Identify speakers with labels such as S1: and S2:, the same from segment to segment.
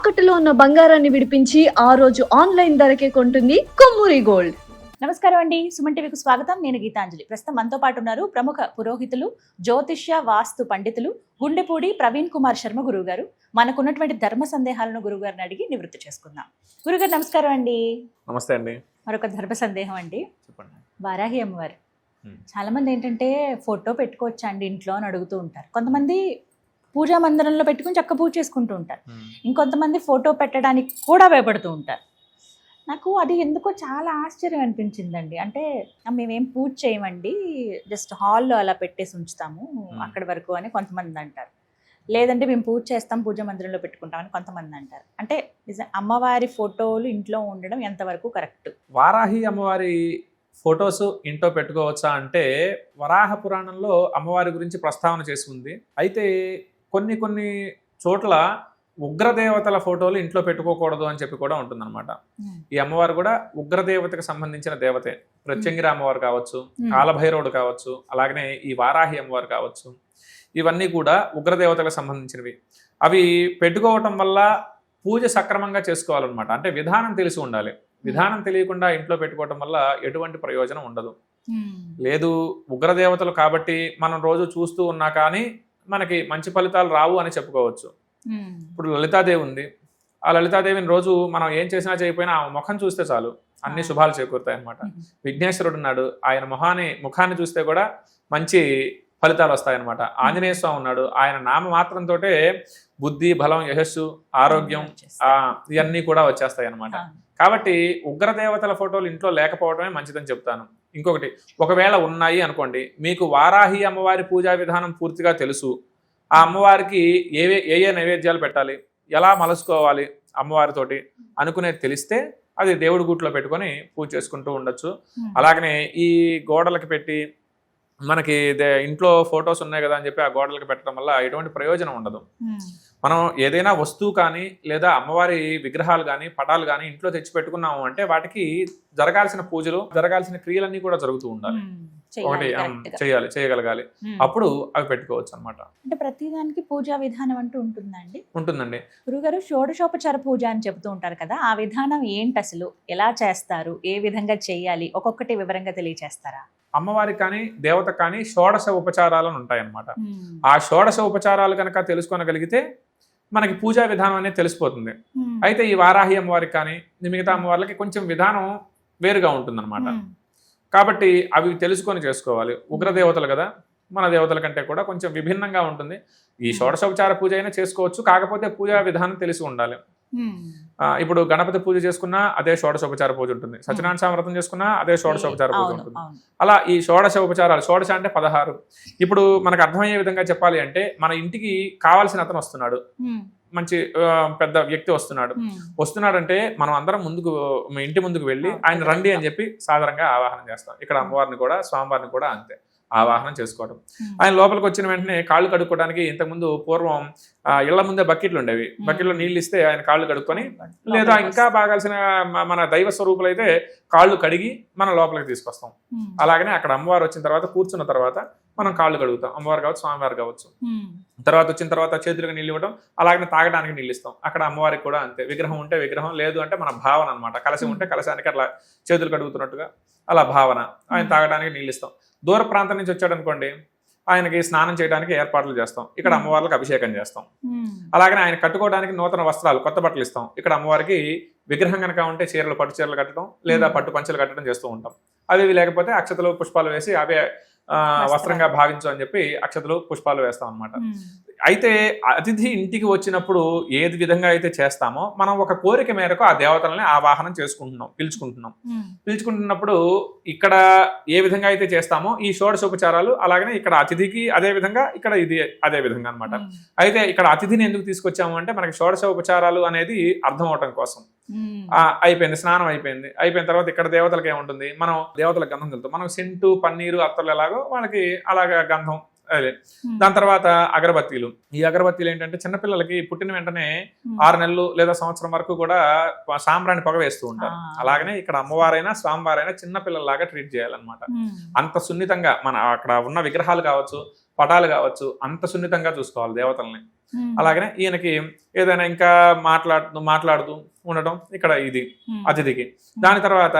S1: తాకట్టులో ఉన్న బంగారాన్ని విడిపించి ఆ రోజు ఆన్లైన్ ధరకే కొంటుంది కొమ్మూరి గోల్డ్.
S2: నమస్కారం అండి, సుమన్ టీవీకి స్వాగతం. నేను గీతాంజలి. ప్రస్తుతం మనతో పాటు ఉన్నారు ప్రముఖ పురోహితులు, జ్యోతిష్య వాస్తు పండితులు గుండెపూడి ప్రవీణ్ కుమార్ శర్మ గురువు గారు. మనకున్నటువంటి ధర్మ సందేహాలను గురువు గారిని అడిగి నివృత్తి చేసుకుందాం. గురుగారు నమస్కారం అండి.
S3: నమస్తే అండి.
S2: మరొక ధర్మ సందేహం అండి.
S3: చెప్పండి.
S2: వారాహి అమ్మవారు చాలా మంది ఏంటంటే ఫోటో పెట్టుకోవచ్చా అండి ఇంట్లో అని అడుగుతూ ఉంటారు. కొంతమంది పూజా మందిరంలో పెట్టుకుని చక్క పూజ చేసుకుంటూ ఉంటారు. ఇంకొంతమంది ఫోటో పెట్టడానికి కూడా భయపడుతూ ఉంటారు. నాకు అది ఎందుకో చాలా ఆశ్చర్యం అనిపించిందండి. అంటే మేమేం పూజ చేయమండి, జస్ట్ హాల్లో అలా పెట్టేసి ఉంచుతాము అక్కడి వరకు అని కొంతమంది అంటారు. లేదంటే మేము పూజ చేస్తాం, పూజ మందిరంలో పెట్టుకుంటామని కొంతమంది అంటారు. అంటే అమ్మవారి ఫోటోలు ఇంట్లో ఉండడం ఎంతవరకు కరెక్ట్?
S3: వారాహి అమ్మవారి ఫొటోస్ ఇంట్లో పెట్టుకోవచ్చా అంటే, వరాహ పురాణంలో అమ్మవారి గురించి ప్రస్తావన చేసి ఉంది. అయితే కొన్ని చోట్ల ఉగ్రదేవతల ఫోటోలు ఇంట్లో పెట్టుకోకూడదు అని చెప్పి కూడా ఉంటుందన్నమాట. ఈ అమ్మవారు కూడా ఉగ్రదేవతకు సంబంధించిన దేవతే. ప్రత్యంగిర అమ్మవారు కావచ్చు, కాలభైరవుడు కావచ్చు, అలాగనే ఈ వారాహి అమ్మవారు కావచ్చు, ఇవన్నీ కూడా ఉగ్రదేవతలకు సంబంధించినవి. అవి పెట్టుకోవటం వల్ల పూజ సక్రమంగా చేసుకోవాలన్నమాట. అంటే విధానం తెలిసి ఉండాలి. విధానం తెలియకుండా ఇంట్లో పెట్టుకోవటం వల్ల ఎటువంటి ప్రయోజనం ఉండదు. లేదు ఉగ్రదేవతలు కాబట్టి మనం రోజు చూస్తూ ఉన్నా కానీ మనకి మంచి ఫలితాలు రావు అని చెప్పుకోవచ్చు. ఇప్పుడు లలితాదేవి ఉంది. ఆ లలితాదేవిని రోజు మనం ఏం చేసినా చేయకపోయినా ఆ ముఖం చూస్తే చాలు అన్ని శుభాలు చేకూరుతాయి అనమాట. విఘ్నేశ్వరుడు ఉన్నాడు, ఆయన ముఖాన్ని చూస్తే కూడా మంచి ఫలితాలు వస్తాయన్నమాట. ఆంజనేయ స్వామి ఉన్నాడు, ఆయన నామ మాత్రంతో బుద్ధి, బలం, యశస్సు, ఆరోగ్యం ఇవన్నీ కూడా వచ్చేస్తాయి అన్నమాట. కాబట్టి ఉగ్రదేవతల ఫోటోలు ఇంట్లో లేకపోవడమే మంచిదని చెప్తాను. ఇంకొకటి, ఒకవేళ ఉన్నాయి అనుకోండి, మీకు వారాహి అమ్మవారి పూజా విధానం పూర్తిగా తెలుసు, ఆ అమ్మవారికి ఏ నైవేద్యాలు పెట్టాలి, ఎలా మలుసుకోవాలి అమ్మవారితోటి అనుకునేది తెలిస్తే అది దేవుడి గుట్లో పెట్టుకొని పూజ చేసుకుంటూ ఉండొచ్చు. అలాగనే ఈ గోడలకి పెట్టి మనకి ఇంట్లో ఫొటోస్ ఉన్నాయి కదా అని చెప్పి ఆ గోడలకి పెట్టడం వల్ల ఎటువంటి ప్రయోజనం ఉండదు. మనం ఏదైనా వస్తువు కానీ లేదా అమ్మవారి విగ్రహాలు కానీ పటాలు కానీ ఇంట్లో తెచ్చి పెట్టుకున్నాము అంటే వాటికి జరగాల్సిన పూజలు, జరగాల్సిన క్రియలన్నీ కూడా జరుగుతూ ఉండాలి. ఒకటి చేయగలగాలి, అప్పుడు అవి పెట్టుకోవచ్చు అనమాట.
S2: అంటే ప్రతిదానికి పూజా విధానం అంటూ ఉంటుందండి?
S3: ఉంటుందండి.
S2: గురుగారు షోడశోపచార పూజ అని చెప్తూ ఉంటారు కదా, ఆ విధానం ఏంటి అసలు? ఎలా చేస్తారు, ఏ విధంగా చేయాలి, ఒక్కొక్కటి వివరంగా తెలియచేస్తారా?
S3: అమ్మవారికి కానీ దేవతకు కానీ షోడశ ఉపచారాలను ఉంటాయన్నమాట. ఆ షోడశ ఉపచారాలు కనుక తెలుసుకోగలిగితే మనకి పూజా విధానం అనేది తెలిసిపోతుంది. అయితే ఈ వారాహి అమ్మవారికి కానీ మిగతా అమ్మవార్లకి కొంచెం విధానం వేరుగా ఉంటుందన్నమాట. కాబట్టి అవి తెలుసుకొని చేసుకోవాలి. ఉగ్రదేవతలు కదా, మన దేవతల కంటే కూడా కొంచెం విభిన్నంగా ఉంటుంది. ఈ షోడశోపచార పూజ అయినా చేసుకోవచ్చు, కాకపోతే పూజా విధానం తెలిసి ఉండాలి. ఇప్పుడు గణపతి పూజ చేసుకున్నా అదే షోడశోపచార పూజ ఉంటుంది, సత్యనారాయణ స్వామి వ్రతం చేసుకున్నా అదే షోడశోపచార పూజ ఉంటుంది. అలా ఈ షోడశ ఉపచారాలు, షోడశ అంటే 16. ఇప్పుడు మనకు అర్థమయ్యే విధంగా చెప్పాలి అంటే, మన ఇంటికి కావాల్సిన అతను వస్తున్నాడు, మంచి పెద్ద వ్యక్తి వస్తున్నాడంటే మనం అందరం ఇంటి ముందుకు వెళ్ళి ఆయన రండి అని చెప్పి సాధారణంగా ఆవాహనం చేస్తాం. ఇక్కడ అమ్మవారిని కూడా స్వామివారిని కూడా అంతే ఆవాహనం చేసుకోవడం. ఆయన లోపలికి వచ్చిన వెంటనే కాళ్ళు కడుక్కోవడానికి ఇంతకుముందు పూర్వం ఇళ్ల ముందే బకెట్లు ఉండేవి. బకెట్లో నీళ్ళు ఇస్తే ఆయన కాళ్ళు కడుక్కొని, లేదా ఇంకా బాగాల్సిన మన దైవ స్వరూపులు అయితే కాళ్ళు కడిగి మన లోపలికి తీసుకొస్తాం. అలాగనే అక్కడ అమ్మవారు వచ్చిన తర్వాత కూర్చున్న తర్వాత మనం కాళ్ళు కడుగుతాం, అమ్మవారు కావచ్చు స్వామివారు కావచ్చు. తర్వాత వచ్చిన తర్వాత చేతులకు నీళ్ళు ఇవ్వడం, అలాగనే తాగడానికి నీళ్ళు ఇస్తాం. అక్కడ అమ్మవారికి కూడా అంతే, విగ్రహం ఉంటే విగ్రహం, లేదు అంటే మన భావన అనమాట. కలశం ఉంటే కలశానికి అట్లా చేతులు కడుగుతున్నట్టుగా అలా భావన. ఆయన తాగడానికి నీళ్ళు ఇస్తాం. దూర ప్రాంతం నుంచి వచ్చాడు అనుకోండి, ఆయనకి స్నానం చేయడానికి ఏర్పాట్లు చేస్తాం. ఇక్కడ అమ్మవార్లకు అభిషేకం చేస్తాం. అలాగనే ఆయన కట్టుకోవడానికి నూతన వస్త్రాలు, కొత్త బట్టలు ఇస్తాం. ఇక్కడ అమ్మవారికి విగ్రహం కనుక ఉంటే చీరలు, పట్టు చీరలు కట్టడం లేదా పట్టు పంచలు కట్టడం చేస్తూ ఉంటాం. అవి లేకపోతే అక్షతలు, పుష్పాలు వేసి అవే వస్త్రంగా భావించు అని చెప్పి అక్షతలు, పుష్పాలు వేస్తాం అనమాట. అయితే అతిథి ఇంటికి వచ్చినప్పుడు ఏది విధంగా అయితే చేస్తామో మనం ఒక కోరిక మేరకు ఆ దేవతలని ఆవాహనం పిలుచుకుంటున్నప్పుడు ఇక్కడ ఏ విధంగా అయితే చేస్తామో ఈ షోడశోపచారాలు అలాగనే ఇక్కడ అతిథికి అదే విధంగా, ఇక్కడ ఇది అదే విధంగా అనమాట. అయితే ఇక్కడ అతిథిని ఎందుకు తీసుకొచ్చాము అంటే మనకి షోడశోపచారాలు అనేది అర్థం అవటం కోసం. అయిపోయింది, స్నానం అయిపోయిన తర్వాత ఇక్కడ దేవతలకు ఏముంటుంది, మనం దేవతలకు గంధం చల్లుతాం. మనం సెంటు, పన్నీరు, అత్తలు ఎలాగో వాళ్ళకి అలాగా గంధం. అదే దాని తర్వాత అగరబత్తీలు. ఈ అగరబత్తీలు ఏంటంటే చిన్నపిల్లలకి పుట్టిన వెంటనే 6 నెలలు లేదా సంవత్సరం వరకు కూడా సాంబ్రాణి పొగ వేస్తూ ఉంటారు. అలాగనే ఇక్కడ అమ్మవారైనా స్వామివారైనా చిన్నపిల్లలాగా ట్రీట్ చేయాలన్నమాట. అంత సున్నితంగా మన అక్కడ ఉన్న విగ్రహాలు కావచ్చు, పటాలు కావచ్చు, అంత సున్నితంగా చూసుకోవాలి దేవతల్ని. అలాగనే ఈయనకి ఏదైనా ఇంకా మాట్లాడుతూ ఉండటం ఇక్కడ ఇది అతిథికి. దాని తర్వాత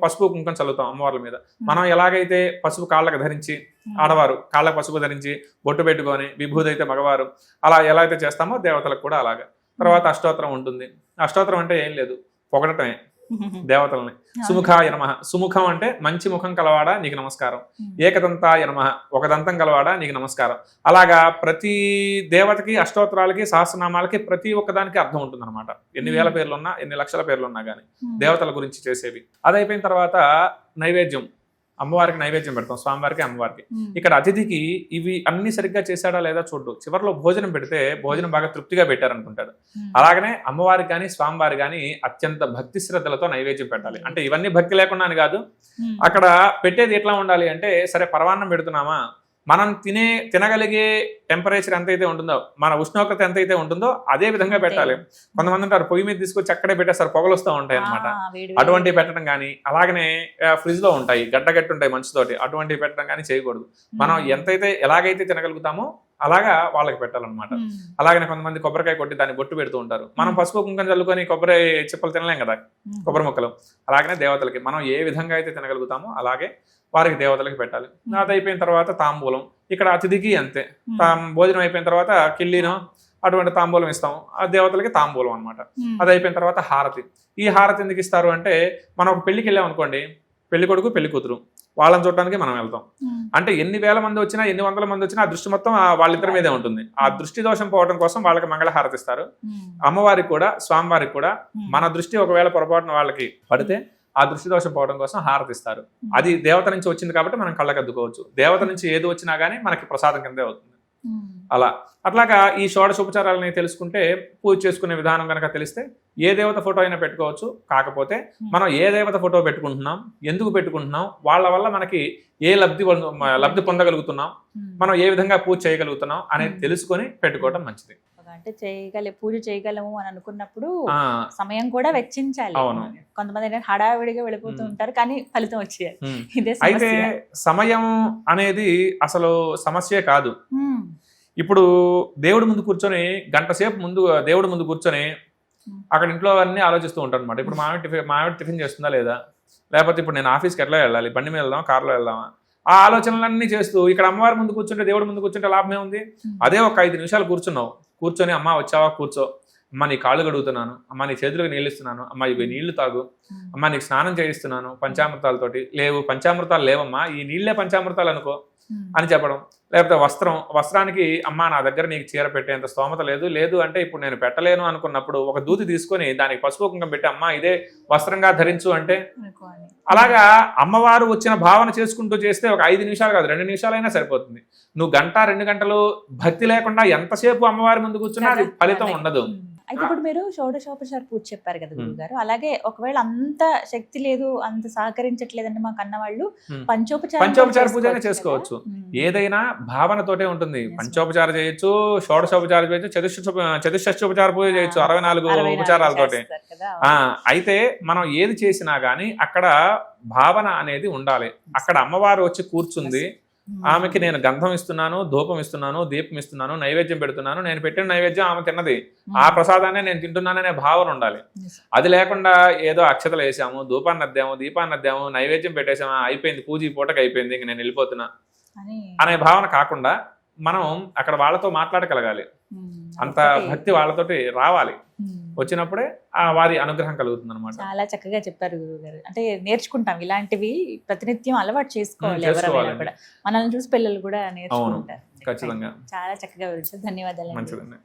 S3: పసుపు కుంకుమ చల్లుతాం అమ్మవార్ల మీద. మనం ఎలాగైతే పసుపు కాళ్ళకు ధరించి, ఆడవారు కాళ్ళకు పసుపు ధరించి బొట్టు పెట్టుకొని, విభూది అయితే మగవారు, అలా ఎలా అయితే చేస్తామో దేవతలకు కూడా అలాగే. తర్వాత అష్టోత్తరం ఉంటుంది. అష్టోత్తరం అంటే ఏం లేదు, పొగడటమే దేవతల్ని. సుముఖాయ నమః, సుముఖం అంటే మంచి ముఖం కలవాడా నీకు నమస్కారం. ఏకదంతాయ నమః, ఒక దంతం కలవాడా నీకు నమస్కారం. అలాగా ప్రతి దేవతకి, అష్టోత్తరాలకి, సహస్రనామాలకి ప్రతి ఒక్కదానికి అర్థం ఉంటుంది అనమాట. ఎన్ని వేల పేర్లున్నా, ఎన్ని లక్షల పేర్లున్నా కానీ దేవతల గురించి చేసేవి. అది అయిపోయిన తర్వాత నైవేద్యం, అమ్మవారికి నైవేద్యం పెడతాం, స్వామివారికి, అమ్మవారికి. ఇక్కడ అతిథికి ఇవి అన్ని సరిగ్గా చేశాడా లేదా చూడు. చివరిలో భోజనం పెడితే భోజనం బాగా తృప్తిగా పెట్టారనుకుంటాడు. అలాగనే అమ్మవారికి కానీ స్వామివారికి కానీ అత్యంత భక్తి శ్రద్ధలతో నైవేద్యం పెట్టాలి. అంటే ఇవన్నీ భక్తి లేకుండా అని కాదు, అక్కడ పెట్టేది ఎట్లా ఉండాలి అంటే, సరే పరమాన్నం పెడుతున్నామా, మనం తినగలిగే టెంపరేచర్ ఎంతైతే ఉంటుందో, మన ఉష్ణోగ్రత ఎంతైతే ఉంటుందో అదే విధంగా పెట్టాలి. కొంతమంది ఉంటారు పొయ్యి మీద తీసుకొచ్చి అక్కడే పెట్టేస్తారు, పొగలు వస్తూ ఉంటాయి అనమాట. అటువంటివి పెట్టడం కానీ, అలాగనే ఫ్రిడ్జ్ లో ఉంటాయి గడ్డగట్టి ఉంటాయి మంచుతోటి, అటువంటివి పెట్టడం కానీ చేయకూడదు. మనం ఎలాగైతే తినగలుగుతామో అలాగా వాళ్ళకి పెట్టాలన్నమాట. అలాగనే కొంతమంది కొబ్బరికాయ కొట్టి దాన్ని బొట్టు పెడుతూ ఉంటారు. మనం పసుపు కుంకుమ చల్లుకొని కొబ్బరి చిప్పలు తినలేం కదా, కొబ్బరి ముక్కలు. అలాగనే దేవతలకి మనం ఏ విధంగా అయితే తినగలుగుతామో అలాగే వారికి దేవతలకి పెట్టాలి. అది అయిపోయిన తర్వాత తాంబూలం, ఇక్కడ అతిథికి అంతే. భోజనం అయిపోయిన తర్వాత కిల్లీనో అటువంటి తాంబూలం ఇస్తాం, ఆ దేవతలకి తాంబూలం అనమాట. అది అయిపోయిన తర్వాత హారతి. ఈ హారతి ఎందుకు ఇస్తారు అంటే, మనం ఒక పెళ్లికి వెళ్ళాం అనుకోండి, పెళ్లి కొడుకు పెళ్లి కూతురు వాళ్ళని చూడటానికి మనం వెళ్తాం. అంటే ఎన్ని వేల మంది వచ్చినా, ఎన్ని వందల మంది వచ్చినా ఆ దృష్టి మొత్తం వాళ్ళిద్దరి మీదే ఉంటుంది. ఆ దృష్టి దోషం పోవడం కోసం వాళ్ళకి మంగళ హారతి ఇస్తారు. అమ్మవారికి కూడా స్వామివారికి కూడా మన దృష్టి ఒకవేళ పొరపాటున వాళ్ళకి పడితే ఆ దృష్టి దోషం పోవడం కోసం హారతిస్తారు. అది దేవత నుంచి వచ్చింది కాబట్టి మనం కళ్ళకి అద్దుకోవచ్చు. దేవత నుంచి ఏది వచ్చినా గానీ మనకి ప్రసాదం కిందే అవుతుంది. అట్లాగా ఈ షోడశోపచారాలని తెలుసుకుంటే, పూజ చేసుకునే విధానం కనుక తెలిస్తే ఏ దేవత ఫోటో అయినా పెట్టుకోవచ్చు. కాకపోతే మనం ఏ దేవత ఫోటో పెట్టుకుంటున్నాం, ఎందుకు పెట్టుకుంటున్నాం, వాళ్ళ వల్ల మనకి ఏ లబ్ధి పొందగలుగుతున్నాం, మనం ఏ విధంగా పూజ చేయగలుగుతున్నాం అనేది తెలుసుకొని పెట్టుకోవడం మంచిది.
S2: అంటే పూజ చేయగలము అని అనుకున్నప్పుడు సమయం కూడా వెచ్చించాలి. కొంతమంది హడావిడిగా వెళ్ళిపోతూ ఉంటారు, కానీ ఫలితం వచ్చేయాలి.
S3: అయితే సమయం అనేది అసలు సమస్యే కాదు. ఇప్పుడు దేవుడి ముందు కూర్చొని గంట సేపు ముందు దేవుడి ముందు కూర్చొని అక్కడ ఇంట్లో అన్ని ఆలోచిస్తూ ఉంటారు అనమాట. ఇప్పుడు మావిడ టిఫిన్ చేస్తుందా లేదా, లేకపోతే ఇప్పుడు నేను ఆఫీస్కి ఎట్లా వెళ్ళాలి, బండి మీద వెళ్దామా, కారులో వెళ్దామా, ఆ ఆలోచనలన్నీ చేస్తూ ఇక్కడ అమ్మవారి ముందు కూర్చుంటే, దేవుడి ముందు కూర్చుంటే లాభమే ఉంది. అదే ఒక 5 నిమిషాలు కూర్చొని అమ్మ వచ్చావా కూర్చో, అమ్మ నీ కాళ్ళు కడుగుతున్నాను, అమ్మ నీ చేతులకు నీళ్ళు ఇస్తున్నాను, అమ్మ ఇవి నీళ్లు తాగు, అమ్మ నీకు స్నానం చేయిస్తున్నాను పంచామృతాలతోటి. పంచామృతాలు లేవమ్మా, ఈ నీళ్లే పంచామృతాలు అనుకో అని చెప్పడం. లేకపోతే వస్త్రానికి అమ్మ నా దగ్గర నీకు చీర పెట్టేంత స్తోమత లేదు అంటే ఇప్పుడు నేను పెట్టలేను అనుకున్నప్పుడు ఒక దూతి తీసుకొని దానికి పసుపు కుంకుమ పెట్టి అమ్మ ఇదే వస్త్రంగా ధరించు అంటే, అలాగా అమ్మవారు వచ్చిన భావన చేసుకుంటూ చేస్తే ఒక 5 నిమిషాలు కాదు 2 నిమిషాలైనా సరిపోతుంది. నువ్వు 1-2 గంటలు భక్తి లేకుండా ఎంతసేపు అమ్మవారి ముందు కూర్చున్నా అది ఫలితం ఉండదు.
S2: అయితే ఇప్పుడు మీరు షోడశోపచార పూజ చెప్పారు కదా గురుగారు, అలాగే ఒకవేళ అంత శక్తి లేదు, అంత సహకరించట్లేదంటే మాకు అన్న వాళ్ళు పంచోపచార పూజ చేసుకోవచ్చు. ఏదైనా భావనతోటే ఉంటుంది. పంచోపచారం చేయొచ్చు, షోడశోపచారం చేయొచ్చు, చతుషష్ఠోపచార పూజ చేయొచ్చు, 64 ఉపచారాలతోటి. అయితే మనం ఏది చేసినా గానీ అక్కడ భావన అనేది ఉండాలి. అక్కడ అమ్మవారు వచ్చి కూర్చుంది, ఆమెకి నేను గంధం ఇస్తున్నాను, ధూపం ఇస్తున్నాను, దీపం ఇస్తున్నాను, నైవేద్యం పెడుతున్నాను, నేను పెట్టిన నైవేద్యం ఆమె తిన్నది, ఆ ప్రసాదాన్ని నేను తింటున్నాననే భావన ఉండాలి. అది లేకుండా ఏదో అక్షతలు వేసాము, దీపాన్ని అద్దాము, నైవేద్యం పెట్టేసాము, అయిపోయింది పూజ ఈ పూటకి అయిపోయింది, ఇంక నేను వెళ్ళిపోతున్నా అనే భావన కాకుండా మనం అక్కడ వాళ్ళతో మాట్లాడగలగాలి. అంత భక్తి వాళ్ళతోటి రావాలి. వచ్చినప్పుడే వారి అనుగ్రహం కలుగుతుంది అనమాట. చాలా చక్కగా చెప్పారు గురువు గారు. అంటే నేర్చుకుంటాం ఇలాంటివి, ప్రతినిత్యం అలవాటు చేసుకోవాలి. ఎవరైనా కూడా మనల్ని చూసి పిల్లలు కూడా నేర్చుకుంటారు.
S3: ఖచ్చితంగా
S2: చాలా చక్కగా వివరించారు. ధన్యవాదాలు.
S3: మంచిదండి.